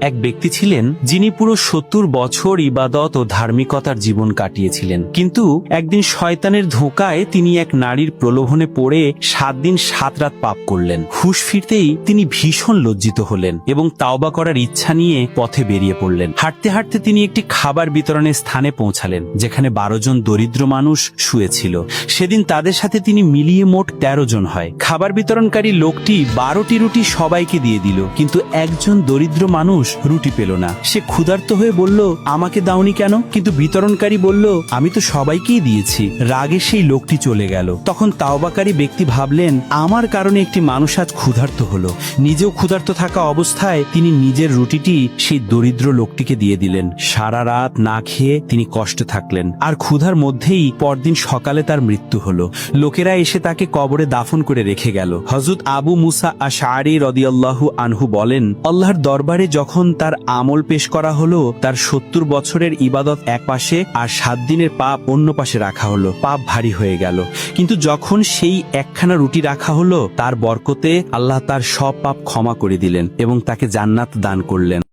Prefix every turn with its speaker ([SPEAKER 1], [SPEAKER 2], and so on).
[SPEAKER 1] এক ব্যক্তি ছিলেন যিনি পুরো ৭০ বছর ইবাদত ও ধার্মিকতার জীবন কাটিয়েছিলেন, কিন্তু একদিন শয়তানের ধোঁকায় তিনি এক নারীর প্রলোভনে পড়ে ৭ দিন ৭ রাত পাপ করলেন। হুঁশ ফিরতেই তিনি ভীষণ লজ্জিত হলেন এবং তাওবা করার ইচ্ছা নিয়ে পথে বেরিয়ে পড়লেন। হাঁটতে হাঁটতে তিনি একটি খাবার বিতরণের স্থানে পৌঁছালেন, যেখানে ১২ জন দরিদ্র মানুষ শুয়েছিল। সেদিন তাদের সাথে তিনি মিলিয়ে মোট ১৩ জন হয়। খাবার বিতরণকারী লোকটি ১২টি রুটি সবাইকে দিয়ে দিল, কিন্তু একজন দরিদ্র মানুষ রুটি পেল না। সে ক্ষুধার্ত হয়ে বলল, আমাকে দাওনি কেন? কিন্তু বিতরণকারী বলল, আমি তো সবাইকেই দিয়েছি। রাগে সেই লোকটি চলে গেল। তখন তাওবাকারী ব্যক্তি ভাবলেন, আমার কারণে একটি মানুষ আজ ক্ষুধার্ত হলো। নিজেও ক্ষুধার্ত থাকা অবস্থায় তিনি নিজের রুটিটি সেই দরিদ্র লোকটিকে দিয়ে দিলেন। সারা রাত না খেয়ে তিনি কষ্টে থাকলেন, আর ক্ষুধার মধ্যেই পরদিন সকালে তার মৃত্যু হলো। লোকেরা এসে তাকে কবরে দাফন করে রেখে গেল। হযরত আবু মুসা আশআরী রাদিয়াল্লাহু আনহু বলেন, আল্লাহর দরবারে যখন তার আমল পেশ করা হলো, তার ৭০ বছরের ইবাদত এক পাশে আর ৭ দিনের পাপ অন্য পাশে রাখা হলো। পাপ ভারী হয়ে গেল, কিন্তু যখন সেই একখানা রুটি রাখা হলো, তার বরকতে আল্লাহ তার সব পাপ ক্ষমা করে দিলেন এবং তাকে জান্নাত দান করলেন।